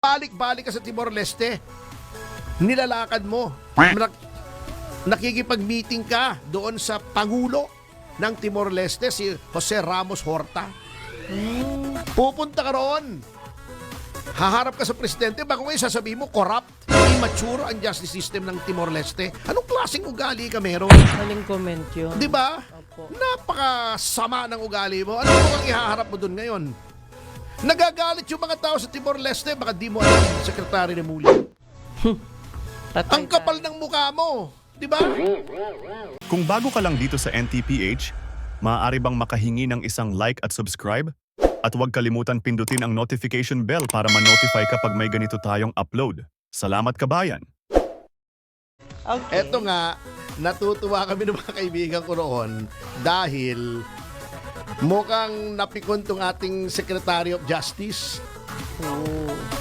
Balik-balik ka sa Timor-Leste. Nilalakad mo. Nakikipag-meeting ka doon sa Pangulo ng Timor-Leste, si Jose Ramos Horta. Pupunta ka roon. Haharap ka sa presidente, baka ngayon sasabihin mo, corrupt, immature ang justice system ng Timor-Leste. Anong klaseng ugali ka meron? Maling comment yun. Di ba? Opo. Napakasama ng ugali mo. Ano mo ang ihaharap mo doon ngayon? Nagagalit yung mga tao sa Timor-Leste, baka di mo alam, Secretary Remulla. Patay Ang kapal ng mukha mo. Di ba? Kung bago ka lang dito sa NTPH, maaari bang makahingi ng isang like at subscribe? At huwag kalimutan pindutin ang notification bell para ma-notify kapag may ganito tayong upload. Salamat kabayan! Okay. Eto nga, natutuwa kami ng mga kaibigan ko roon dahil mukhang napikon tong ating Secretary of Justice.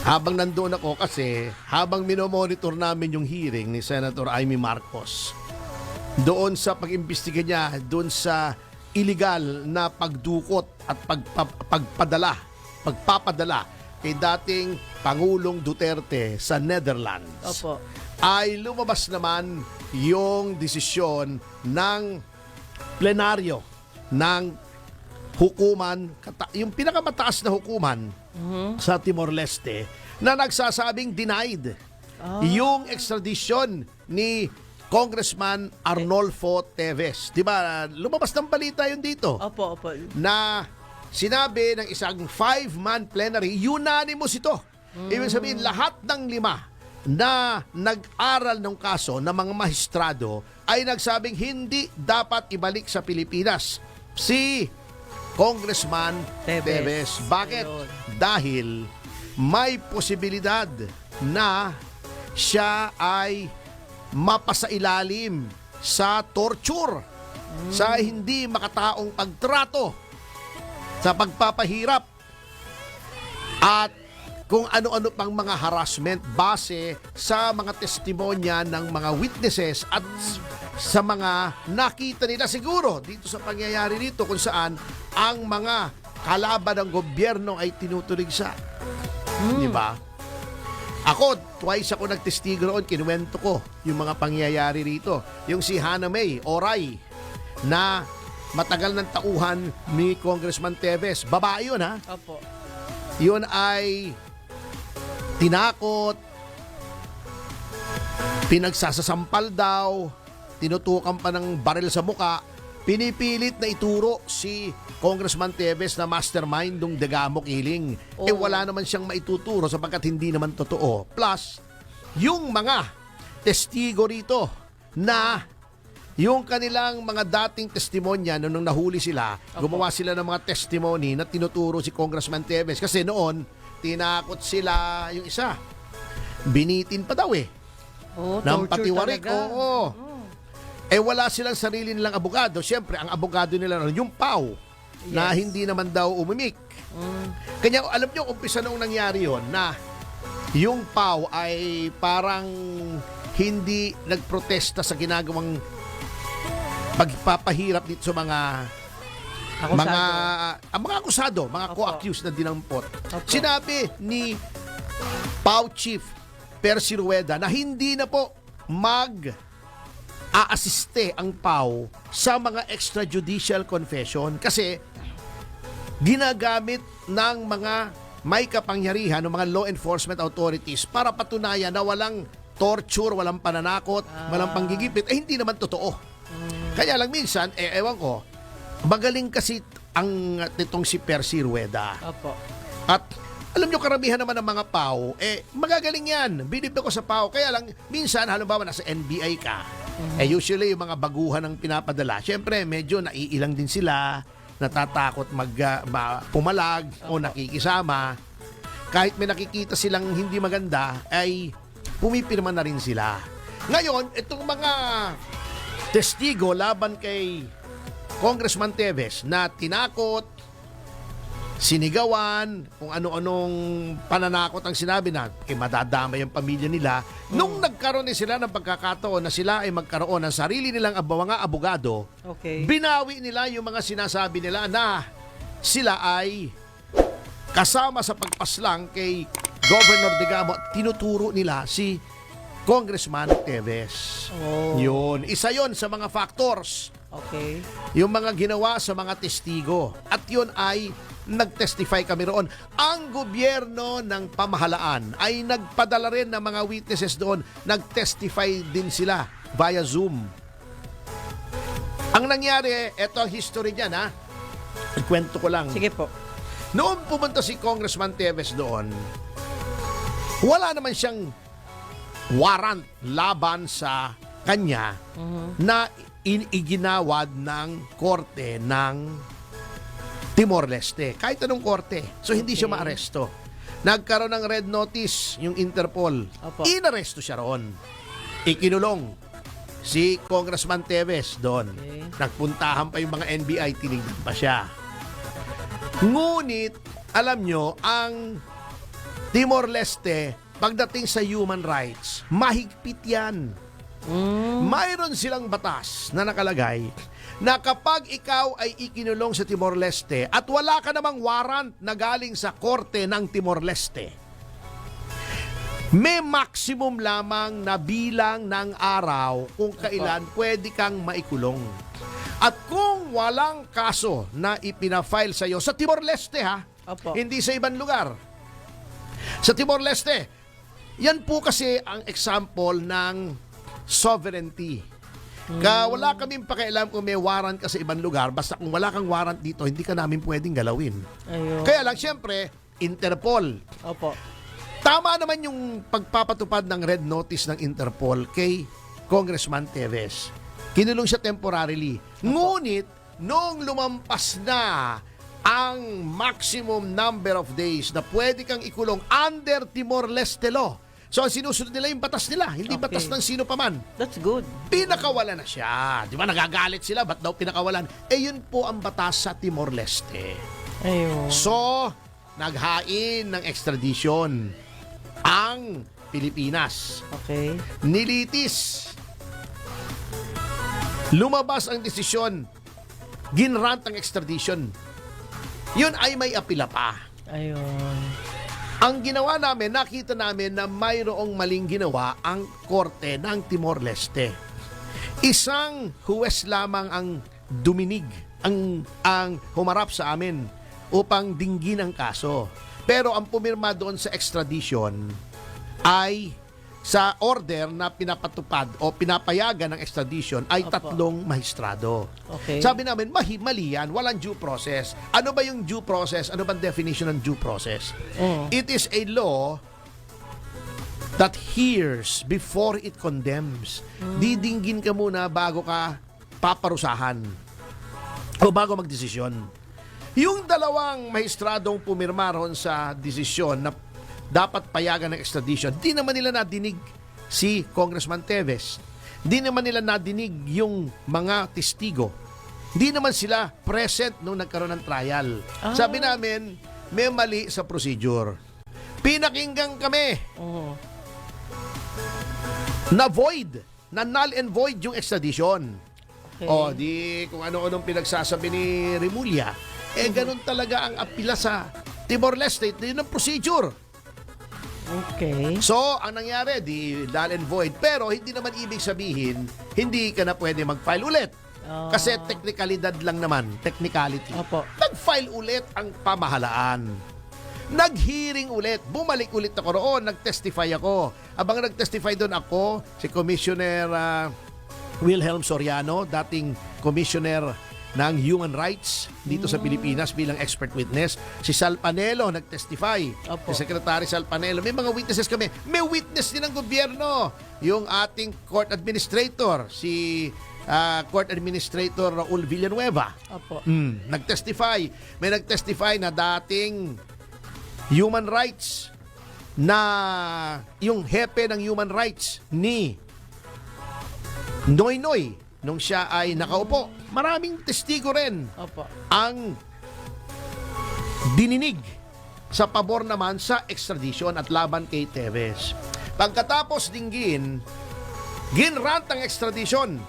Habang nandoon ako kasi, habang minomonitor namin yung hearing ni Senator Amy Marcos, doon sa pag-imbestiga niya, doon sa illegal na pagdukot at pagpapadala kay dating Pangulong Duterte sa Netherlands, Opo. ay lumabas naman yung desisyon ng plenaryo ng hukuman, yung pinakamataas na hukuman sa Timor-Leste, na nagsasabing denied yung extradition ni Congressman Arnolfo Teves. Di ba? Lumabas ng balita yun dito. Opo, opo. Na sinabi ng isang 5-man plenary, unanimous ito. Ibig sabihin, lahat ng 5 na nag-aral ng kaso ng mga maestrado ay nagsabing hindi dapat ibalik sa Pilipinas si Congressman Teves. Bakit? Ayun. Dahil may posibilidad na siya ay mapasailalim sa torture, sa hindi makataong pagtrato, sa pagpapahirap, at kung ano-ano pang mga harassment base sa mga testimonya ng mga witnesses at sa mga nakita nila siguro dito sa pangyayari dito kung saan ang mga kalaban ng gobyerno ay tinutuligsa. Di ba? Ako, twice ako nagtestigo roon, kinuwento ko yung mga pangyayari rito. Yung si Hannah May Oray, na matagal ng tauhan ni Congressman Teves. Babae yun, ha? Opo. Yun ay tinakot, pinagsasasampal daw, tinutukan pa ng baril sa muka, pinipilit na ituro si Congressman Teves na mastermind ng Degamo killing. Oh. Wala naman siyang maituturo sapagkat hindi naman totoo. Plus, yung mga testigo rito na yung kanilang mga dating testimonya nung nahuli sila, gumawa sila ng mga testimony na tinuturo si Congressman Teves. Kasi noon, tinakot sila yung isa. Binitin pa daw Oh, ng torture patiwarik. talaga. Oo. Wala silang sarili nilang abogado. Siyempre, ang abogado nila yung PAW na hindi naman daw umimik. Kanya, alam nyo, umpisa nung nangyari yon na yung PAW ay parang hindi nagprotesta sa ginagawang pagpapahirap dito sa mga mga akusado, mga Opo. co-accused na dinampot. Opo. Sinabi ni PAW Chief Percy Rueda na hindi na po aasiste ang PAW sa mga extrajudicial confession kasi ginagamit ng mga may kapangyarihan ng mga law enforcement authorities para patunayan na walang torture, walang pananakot, walang panggigipit. Hindi naman totoo. Kaya lang minsan, ewan ko, magaling kasi ang nitong si Percy Rueda. Opo. At alam nyo, karamihan naman ng mga PAW, magagaling yan. Bilib ako sa PAW. Kaya lang, minsan, halimbawa, nasa NBI ka, usually, yung mga baguhan ang pinapadala, syempre, medyo naiilang din sila, natatakot pumalag o nakikisama. Kahit may nakikita silang hindi maganda, ay pumipirma na rin sila. Ngayon, itong mga testigo laban kay Congressman Teves na tinakot, sinigawan, kung ano-anong pananakot ang sinabi na madadamay ang pamilya nila. Nung nagkaroon din sila ng pagkakataon na sila ay magkaroon ng sarili nilang mga abogado, Okay. binawi nila yung mga sinasabi nila na sila ay kasama sa pagpaslang kay Governor Digamo, tinuturo nila si Congressman Teves. Oh. Yun. Isa yon sa mga factors. Okay. Yung mga ginawa sa mga testigo. At yun ay nag-testify kami roon. Ang gobyerno ng pamahalaan ay nagpadala rin ng mga witnesses doon. Nag-testify din sila via Zoom. Ang nangyari, eto ang history niyan ha. Ikwento ko lang. Sige po. Noong pumunta si Congressman Teves doon, wala naman siyang warrant laban sa kanya na iginawad ng korte ng Timor-Leste. Kahit anong korte. So, hindi siya maaresto. Nagkaroon ng red notice yung Interpol. Opo. Inaresto siya roon. Ikinulong si Congressman Teves doon. Okay. Nagpuntahan pa yung mga NBI, tinignan pa siya. Ngunit, alam nyo, ang Timor-Leste, pagdating sa human rights, mahigpit yan. Mayroon silang batas na nakalagay na kapag ikaw ay ikinulong sa Timor-Leste at wala ka namang warrant na galing sa korte ng Timor-Leste, may maximum lamang na bilang ng araw kung kailan pwede kang maikulong. At kung walang kaso na ipina-file sa iyo sa Timor-Leste ha, Opo. hindi sa ibang lugar. Sa Timor-Leste, yan po kasi ang example ng sovereignty. Wala kaming pakialam kung may warrant ka sa ibang lugar, basta kung wala kang warrant dito, hindi ka namin pwedeng galawin. Ayun. Kaya lang, siyempre, Interpol. Opo. Tama naman yung pagpapatupad ng red notice ng Interpol kay Congressman Teves. Kinulong siya temporarily. Ngunit, noong lumampas na ang maximum number of days na pwede kang ikulong under Timor-Leste law. So, ang sinusunod nila yung batas nila, hindi Okay. batas ng sino pa man. That's good. Pinakawalan na siya. Di ba, nagagalit sila, ba't daw pinakawalan? Eh, yun po ang batas sa Timor-Leste. Ayun. So, naghain ng extradition ang Pilipinas. Okay. Nilitis. Lumabas ang desisyon. Ginrant ang extradition. Yun ay may apila pa. Ayun. Ang ginawa namin, nakita namin na mayroong maling ginawa ang korte ng Timor-Leste. Isang huwes lamang ang duminig, ang humarap sa amin upang dinggin ang kaso. Pero ang pumirma doon sa extradition ay sa order na pinapatupad o pinapayagan ng extradition ay Opo. 3 mahistrado. Okay. Sabi namin, mali yan, walang due process. Ano ba yung due process? Ano bang definition ng due process? Oo. It is a law that hears before it condemns. Didinggin ka muna bago ka paparusahan o bago magdesisyon. Yung 2 mahistradong pumirma ron sa desisyon na dapat payagan ng extradition, di naman nila nadinig si Congressman Teves. Di naman nila nadinig yung mga testigo. Di naman sila present nung nagkaroon ng trial. Sabi namin, may mali sa procedure. Pinakinggan kami Oo. na void, na null and void yung extradition. Okay. O, di kung ano-anong pinagsasabi ni Remulla. Eh, ganun talaga ang apila sa Timor-Leste. Yun ang procedure. Okay. So, ang nangyari, di null and void. Pero, hindi naman ibig sabihin, hindi ka na pwede mag-file ulit. Ah. Kasi technicalidad lang naman, technicality. Opo. Nag-file ulit ang pamahalaan. Nag-hearing ulit. Bumalik ulit ako roon. Nag-testify ako. Abang nag-testify doon ako, si Commissioner Wilhelm Soriano, dating Commissioner ng Human Rights dito sa Pilipinas bilang expert witness. Si Sal Panelo nag-testify. Opo. Si Secretary Sal Panelo. May mga witnesses kami. May witness din ng gobyerno. Yung ating court administrator, si Court Administrator Raul Villanueva. Opo. Nag-testify. May nag-testify na dating human rights na yung hepe ng human rights ni Noynoy nung siya ay nakaupo. Maraming testigo rin Opo. ang dininig sa pabor naman sa extradition at laban kay Teves. Pagkatapos dinggin, ginrant ang extradition.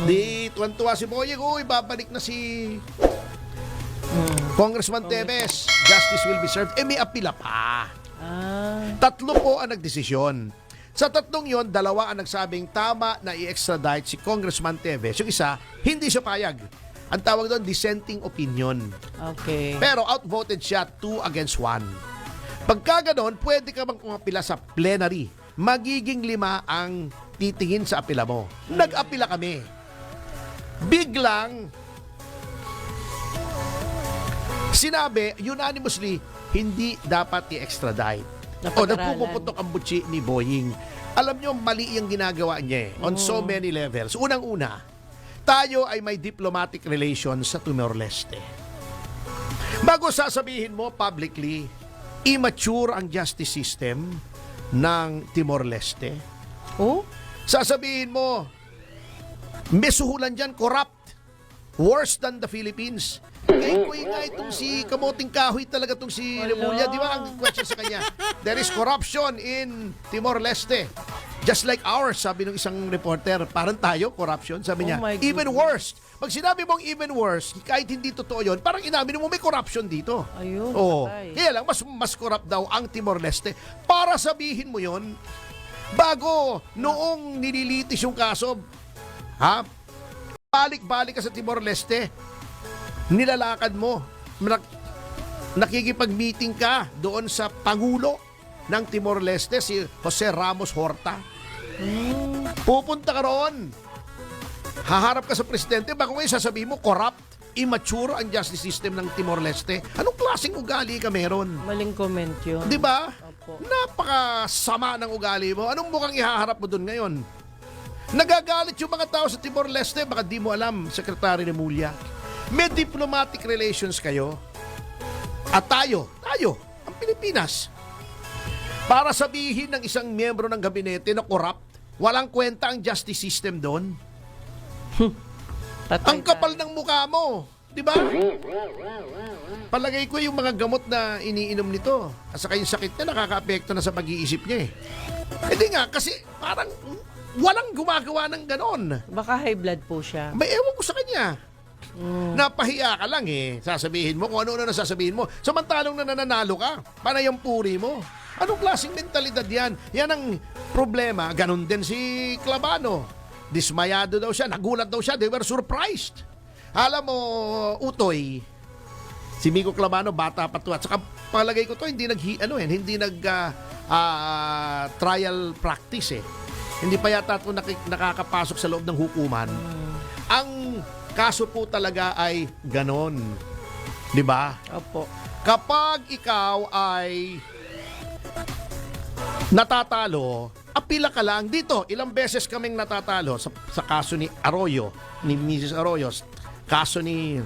Di tuwan-tuwa si Boyeg, uy, babalik na si Congressman Teves. Justice will be served. Eh, may apila pa. Tatlo po ang nagdesisyon. Sa tatlong yon, dalawa ang nagsabing tama na i-extradite si Congressman Teves. Yung isa, hindi siya payag. Ang tawag doon, dissenting opinion. Okay. Pero outvoted siya 2 against 1. Pagka ganon, pwede ka bang kumapila sa plenary. Magiging 5 ang titingin sa apila mo. Nag-apila kami. Biglang, sinabi, unanimously, hindi dapat i-extradite. O Napag-aralan. nagpupuputok ang butsi ni Boying. Alam nyo, mali yung ginagawa niya on so many levels. Unang-una, tayo ay may diplomatic relations sa Timor-Leste. Bago sasabihin mo publicly, immature ang justice system ng Timor-Leste. Oh? Sasabihin mo, may suhulan dyan, corrupt. Worse than the Philippines. Kaya ko nga itong si Kamoting Kahoy talaga itong si Remulla. Di ba ang question sa kanya? There is corruption in Timor-Leste. Just like ours, sabi ng isang reporter. Parang tayo, corruption. Sabi niya, Oh my even goodness. worse. Pag sinabi mong even worse, kahit hindi totoo yun, parang inamin mo may corruption dito. Ayun, Oo. patay. Kaya lang, mas corrupt daw ang Timor-Leste. Para sabihin mo yon bago noong nililitis yung kaso, ha? Balik-balik ka sa Timor-Leste, nilalakad mo, nakikipag-meeting ka doon sa Pangulo ng Timor-Leste, si Jose Ramos Horta. Pupunta ka roon. Haharap ka sa presidente, baka ngayon sasabihin mo, corrupt, immature ang justice system ng Timor-Leste. Anong klaseng ugali ka meron? Maling comment yun. Di ba? Opo. Napakasama ng ugali mo. Anong mukhang ihaharap mo doon ngayon? Nagagalit yung mga tao sa Timor-Leste, baka di mo alam, Secretary Remulla. May diplomatic relations kayo. At tayo, ang Pilipinas. Para sabihin ng isang miyembro ng gabinete na corrupt, walang kwenta ang justice system doon. Patay Ang kapal ng mukha mo. Di ba? Palagay ko yung mga gamot na iniinom nito. At saka yung sakit niya, nakaka-apekto na sa pag-iisip niya eh. Hindi nga, kasi parang walang gumagawa ng ganon. Baka high blood po siya. May ewan ko sa kanya. Napahiya ka lang eh. Sasabihin mo kung ano-ano na sasabihin mo. Samantalong na nananalo ka. Panay ang puri mo. Anong klaseng mentalidad yan? Yan ang problema. Ganon din si Clavano. Dismayado daw siya. Nagulat daw siya. They were surprised. Alam mo, Utoy, si Miko Clavano, bata pa to. At saka palagay ko to, hindi trial practice eh. Hindi pa yata ito nakakapasok sa loob ng hukuman. Ang kaso po talaga ay ganon. Di ba? Opo. Kapag ikaw ay natatalo, apila ka lang. Dito, ilang beses kaming natatalo sa kaso ni Arroyo, ni Mrs. Arroyo, kaso ni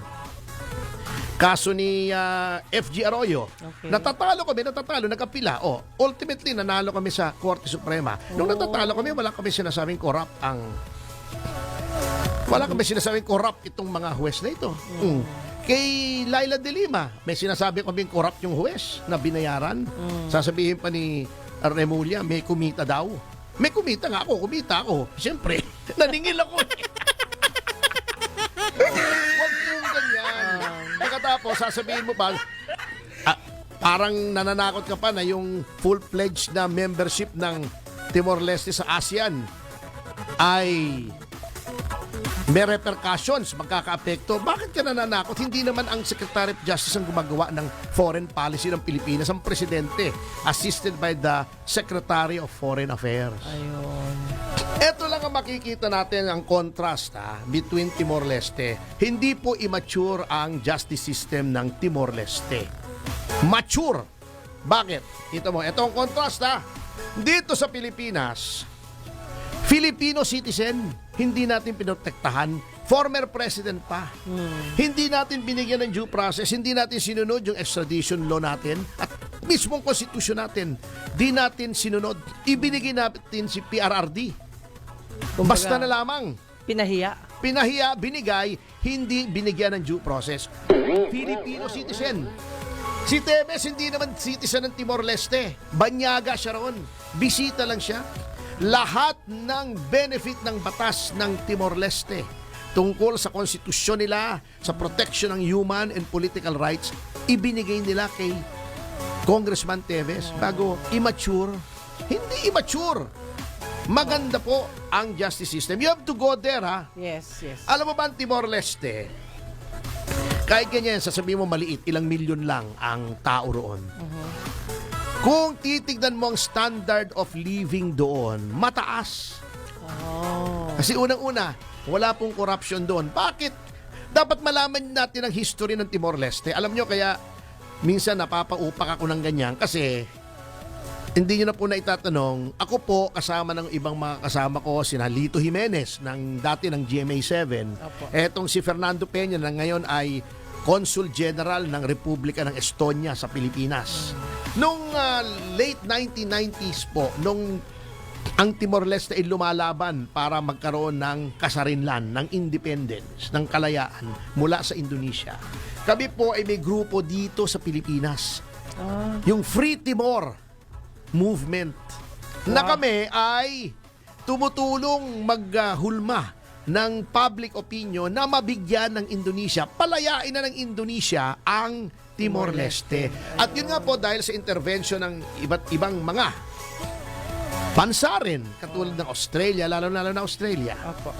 FG Arroyo. Okay. Natatalo, nagkapila. Ultimately, nanalo kami sa Korte Suprema. Nung natatalo kami, wala kami sinasabing corrupt itong mga huwes na ito. Kay Laila de Lima, may sinasabi kaming corrupt yung huwes na binayaran. Sasabihin pa ni Remulla, may kumita daw. May kumita nga ako, Siyempre, naningil ako. Huwag mong ganyan. Pagkatapos, sasabihin mo pa, parang nananakot ka pa na yung full-fledged na membership ng Timor-Leste sa ASEAN ay may repercussions, magkaka-apekto. Bakit ka nananakot? Hindi naman ang Secretary of Justice ang gumagawa ng foreign policy ng Pilipinas, ang presidente, assisted by the Secretary of Foreign Affairs. Ayun. Ito lang ang makikita natin ang contrast between Timor-Leste. Hindi po immature ang justice system ng Timor-Leste. Mature. Bakit? Ito ang contrast Dito sa Pilipinas, Filipino citizen, hindi natin pinotektahan. Former president pa. Hindi natin binigyan ng due process, hindi natin sinunod yung extradition law natin at mismong konstitusyon natin. Di natin sinunod. Ibinigay natin si PRRD. Kumbaga, Basta na lamang. Pinahiya. Binigay, hindi binigyan ng due process. Filipino citizen. Si Teves hindi naman citizen ng Timor-Leste. Banyaga siya roon. Bisita lang siya. Lahat ng benefit ng batas ng Timor-Leste tungkol sa konstitusyon nila, sa protection ng human and political rights, ibinigay nila kay Congressman Teves, bago immature. Hindi immature. Maganda po ang justice system. You have to go there, ha? Yes, yes. Alam mo ba ang Timor-Leste? Kahit ganyan, sasabihin mo maliit, ilang milyon lang ang tao roon. Kung titignan mo ang standard of living doon, mataas. Oh. Kasi unang-una, wala pong corruption doon. Bakit? Dapat malaman natin ang history ng Timor-Leste. Alam nyo, kaya minsan napapaupak ako ng ganyan kasi hindi nyo na po na itatanong. Ako po, kasama ng ibang mga kasama ko, sina Lito Jimenez, ng, dati ng GMA7. Opo. Etong si Fernando Peña na ngayon ay Consul General ng Republika ng Estonia sa Pilipinas. Nung late 1990s po, nung ang Timor-Leste ay lumalaban para magkaroon ng kasarinlan, ng independence, ng kalayaan mula sa Indonesia. Kami po ay may grupo dito sa Pilipinas. Yung Free Timor movement. Na kami ay tumutulong maghulma ng public opinion na mabigyan ng Indonesia, palayain na ng Indonesia ang Timor-Leste. At yun nga po dahil sa intervention ng iba't ibang mga bansa rin, katulad ng Australia, lalo na Australia. Opo.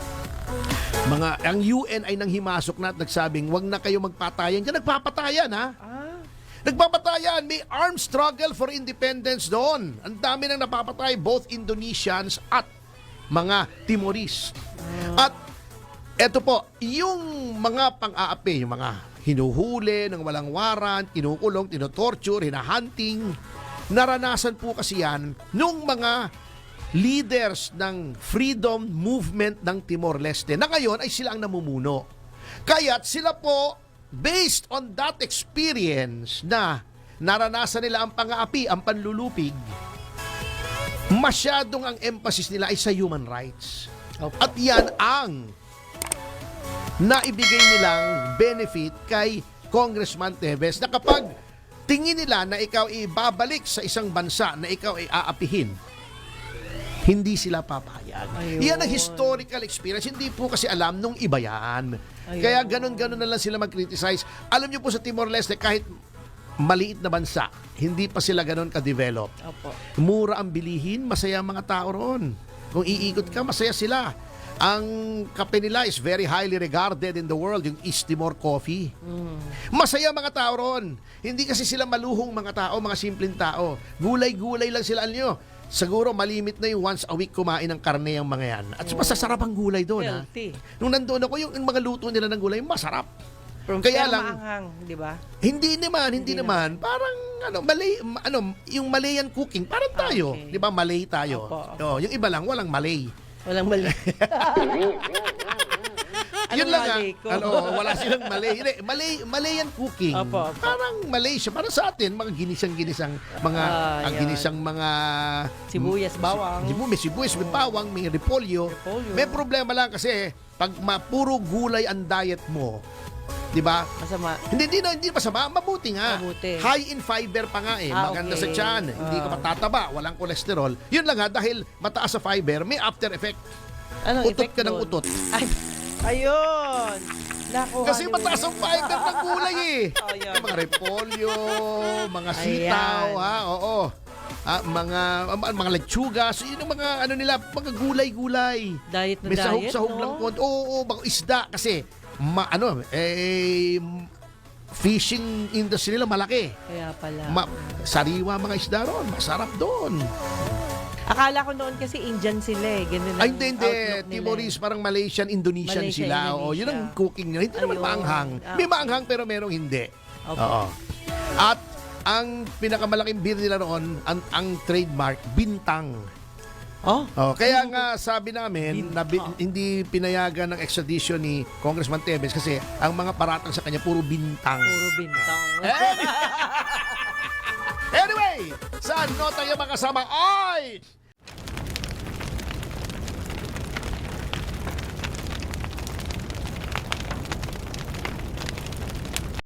Ang UN ay nanghimasok na at nagsabing, wag na kayo magpatayan. Yan, nagpapatayan, ha? Nagpapatayan, may armed struggle for independence doon. Ang dami nang napapatay, both Indonesians at mga Timorese. At eto po, yung mga pang-aapi, yung mga hinuhuli ng walang warrant, kinukulong, tinotorture, hinahunting, naranasan po kasi yan nung mga leaders ng freedom movement ng Timor-Leste na ngayon ay sila ang namumuno. Kaya't sila po, based on that experience na naranasan nila ang pang-aapi, ang panlulupig, masyadong ang emphasis nila ay sa human rights. Opo. At yan ang naibigay nilang benefit kay Congressman Teves na kapag tingin nila na ikaw ibabalik sa isang bansa na ikaw ay aapihin, hindi sila papayag. Ayun. Yan ang historical experience. Hindi po kasi alam nung iba yan. Ayun. Kaya ganun-ganun na lang sila mag-criticize. Alam niyo po sa Timor-Leste, kahit maliit na bansa, hindi pa sila ganun ka-develop. Opo. Mura ang bilihin, masaya ang mga tao roon. Kung iikot ka, masaya sila. Ang kape nila is very highly regarded in the world, yung East Timor Coffee. Masaya ang mga tao roon. Hindi kasi sila maluhong mga tao, mga simpleng tao. Gulay-gulay lang sila, alam nyo. Siguro malimit na yung once a week kumain ng karne ang mga yan. At masasarap ang gulay doon. Ha? Healthy. Nung nandoon ako, yung mga luto nila ng gulay, masarap. Pero Kaya lang, maanghang, di ba? hindi naman. Parang, yung Malayan cooking, parang tayo. Okay. Di ba, Malay tayo. Opo. Yung iba lang, walang Malay. Walang mali. Yun Anong lang Malay ko? wala silang Malay. Hindi, Malayan cooking. Opo. Parang Malaysia. Para sa atin, mga ginisang-ginisang, mga, ang yan. ginisang mga... Sibuyas, bawang. May sibuyas, may bawang, may repolyo. Repolyo. May problema lang kasi, pag puro gulay ang diet mo, di ba? Masama. Hindi masama, mabuti nga. Mabuti. High in fiber pa nga eh. Maganda sa okay. tiyan. Hindi ka matataba, walang kolesterol. Yun lang nga, dahil mataas sa fiber, may after effect. Anong Utot effect ka ng doon? utot. Ay, ayun. Nakuha Kasi niyo mataas ang yun. fiber ng gulay eh. Ayan. Yung mga repolyo, mga sitaw, Ayan. ha, oo. Mga lechuga, so yun ang mga nila, mga gulay-gulay. Diet na May diet, sahog-sahog no? lang po. Oo, mga isda kasi fishing industry nila malaki. Kaya pala. Sariwa mga isda ron, masarap doon. Akala ko noon kasi Indian sila eh. Ganun Ay, ang hindi. outlook nila. Timorese, parang Malaysian, Indonesian Malaysia, sila. Oo, Indonesia. yun ang cooking nila. Hindi naman Ayun. maanghang. May maanghang pero merong hindi. Opo. Oo. At ang pinakamalaking beer nila roon, ang trademark, Bintang. Oh? Kaya nga sabi namin na hindi pinayagan ng extradition ni Congressman Teves kasi ang mga paratang sa kanya puro bintang. Puro bintang. Anyway, saan no tayo makasama? Ay!